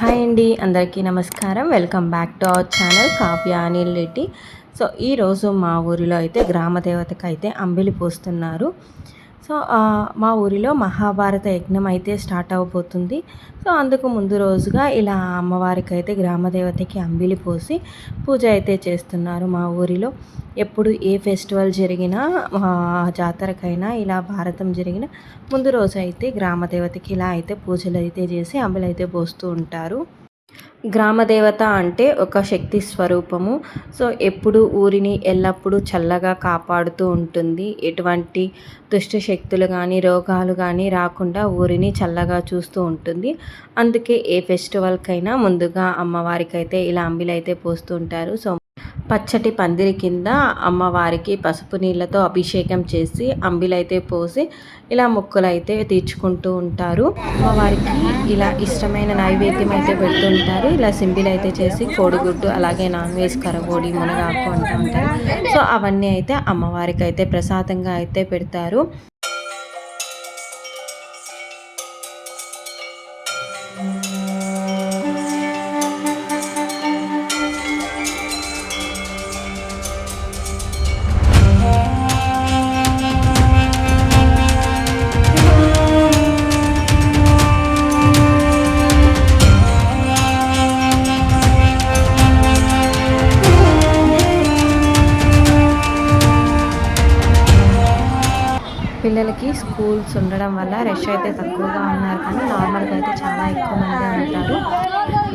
Hi అండి, అందరికీ నమస్కారం. Welcome back to our channel Kavya Anil Reddy. So ఈరోజు మా ఊరిలో అయితే గ్రామ దేవతకు అయితే అంబిలి పోస్తున్నారు. సో మా ఊరిలో మహాభారత యజ్ఞం అయితే స్టార్ట్ అవబోతుంది. సో అందుకు ముందు రోజుగా ఇలా అమ్మవారికి అయితే గ్రామదేవతకి అంబిలి పోసి పూజ అయితే చేస్తున్నారు మా ఊరిలో. ఎప్పుడు ఏ ఫెస్టివల్ జరిగినా జాతరకైనా ఇలా భారతం జరిగిన ముందు రోజు అయితే గ్రామదేవతకి ఇలా అయితే పూజలు అయితే చేసి అంబిలి అయితే పోస్తూ ఉంటారు. గ్రామదేవత అంటే ఒక శక్తి స్వరూపము. సో ఎప్పుడు ఊరిని ఎల్లప్పుడూ చల్లగా కాపాడుతూ ఉంటుంది. ఎటువంటి దుష్ట శక్తులు కానీ రోగాలు కానీ రాకుండా ఊరిని చల్లగా చూస్తూ ఉంటుంది. అందుకే ఏ ఫెస్టివల్కైనా ముందుగా అమ్మవారికి అయితే ఇలా అంబిలి అయితే పోస్తూ ఉంటారు. సో పచ్చటి పందిరి కింద అమ్మవారికి పసుపు నీళ్ళతో అభిషేకం చేసి అంబిలైతే పోసి ఇలా మొక్కులైతే తీర్చుకుంటూ ఉంటారు. అమ్మవారికి ఇలా ఇష్టమైన నైవేద్యం అయితే పెడుతుంటారు. ఇలా సింబిల్ అయితే చేసి కోడిగుడ్డు అలాగే నాన్ వెజ్ కరగోడి మునగాకు అంటూ ఉంటారు. సో అవన్నీ అయితే అమ్మవారికి అయితే ప్రసాదంగా అయితే పెడతారు. పిల్లలకి స్కూల్స్ ఉండడం వల్ల రష్ అయితే తక్కువగా ఉన్నారు, కానీ నార్మల్గా అయితే చాలా ఎక్కువ మంది ఉంటారు.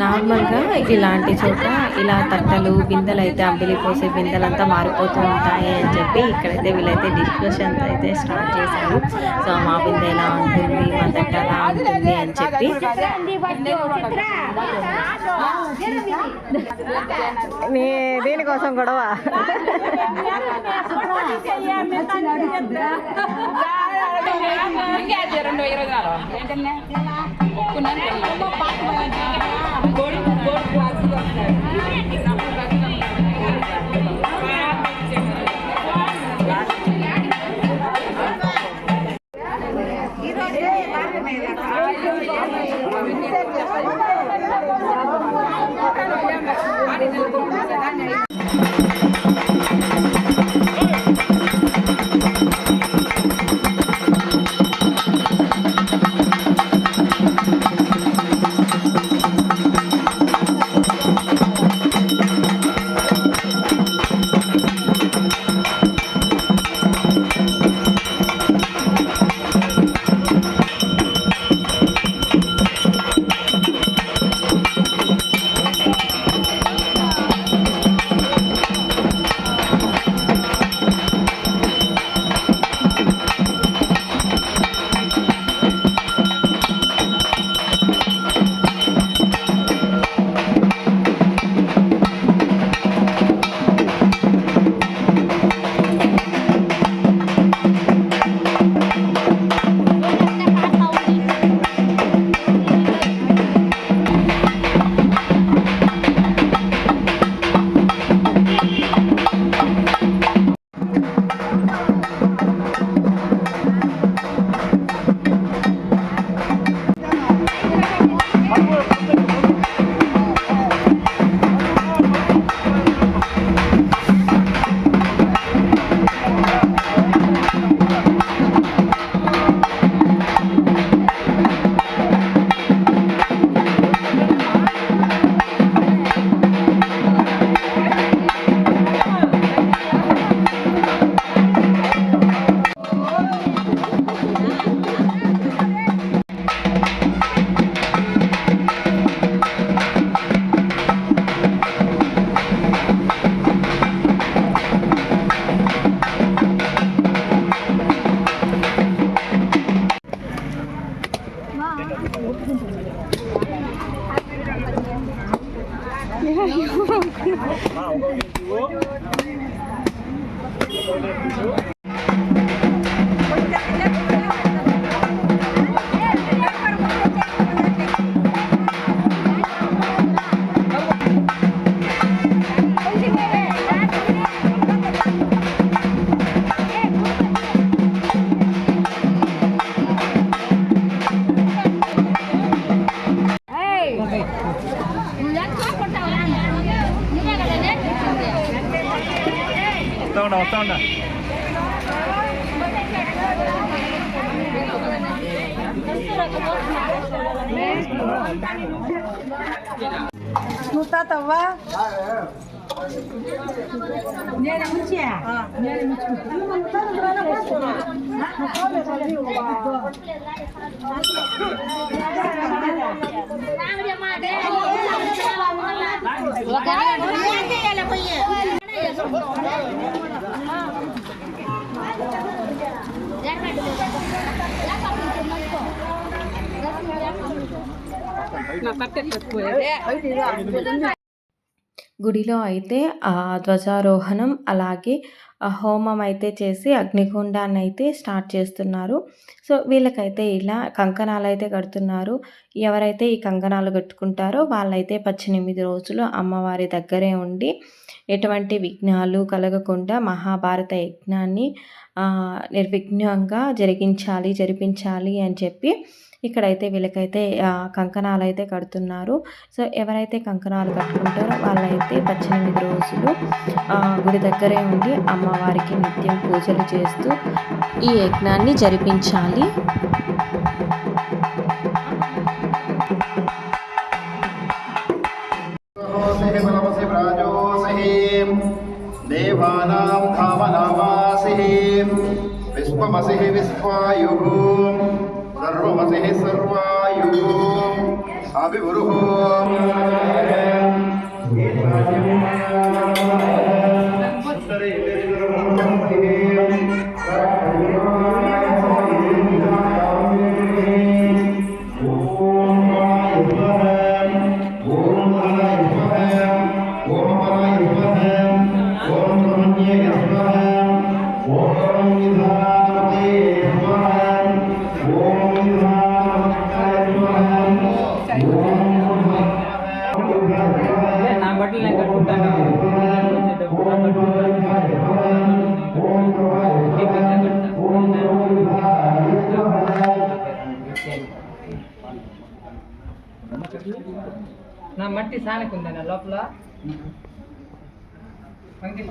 నార్మల్గా ఇలాంటి చోట ఇలా తట్టలు బిందెలు అయితే అంబిలి పోసే బిందెలంతా మారిపోతూ ఉంటాయి అని చెప్పి ఇక్కడైతే వీళ్ళైతే డిస్కషన్స్ అయితే స్టార్ట్ చేశారు. సో మా బిందె ఎలా ఉంటుంది, మా తట్ట ఎలా ఉంటుంది అని చెప్పి. దేనికోసం గొడవ? ఉండా నువ్వు తాతవ్వా నేను ముంచి గుడిలో అయితే ధ్వజారోహణం అలాగే హోమం అయితే చేసి అగ్నిగుండాన్ని అయితే స్టార్ట్ చేస్తున్నారు. సో వీళ్ళకైతే ఇలా కంకణాలు అయితే కడుతున్నారు. ఎవరైతే ఈ కంకణాలు కట్టుకుంటారో వాళ్ళైతే 18 రోజులు అమ్మవారి దగ్గరే ఉండి ఎటువంటి విఘ్నాలు కలగకుండా మహాభారత యజ్ఞాన్ని నిర్విఘ్నంగా జరిపించాలి అని చెప్పి ఇక్కడైతే వీళ్ళకైతే కంకణాలు అయితే కడుతున్నారు. సో ఎవరైతే కంకణాలు కట్టుకుంటారో వాళ్ళైతే 18 రోజులు గుడి దగ్గరే ఉండి అమ్మవారికి నిత్యం పూజలు చేస్తూ ఈ యజ్ఞాన్ని జరిపించాలి. దేవానాం ధామనామాసి విశ్వమసి విశ్వాయుః సర్వమసి సర్వాయుః అవివృః నా బట్టలు నేను కట్టుకుంటాను. నా మట్టి సానకుందా నా లోపల అగ్ని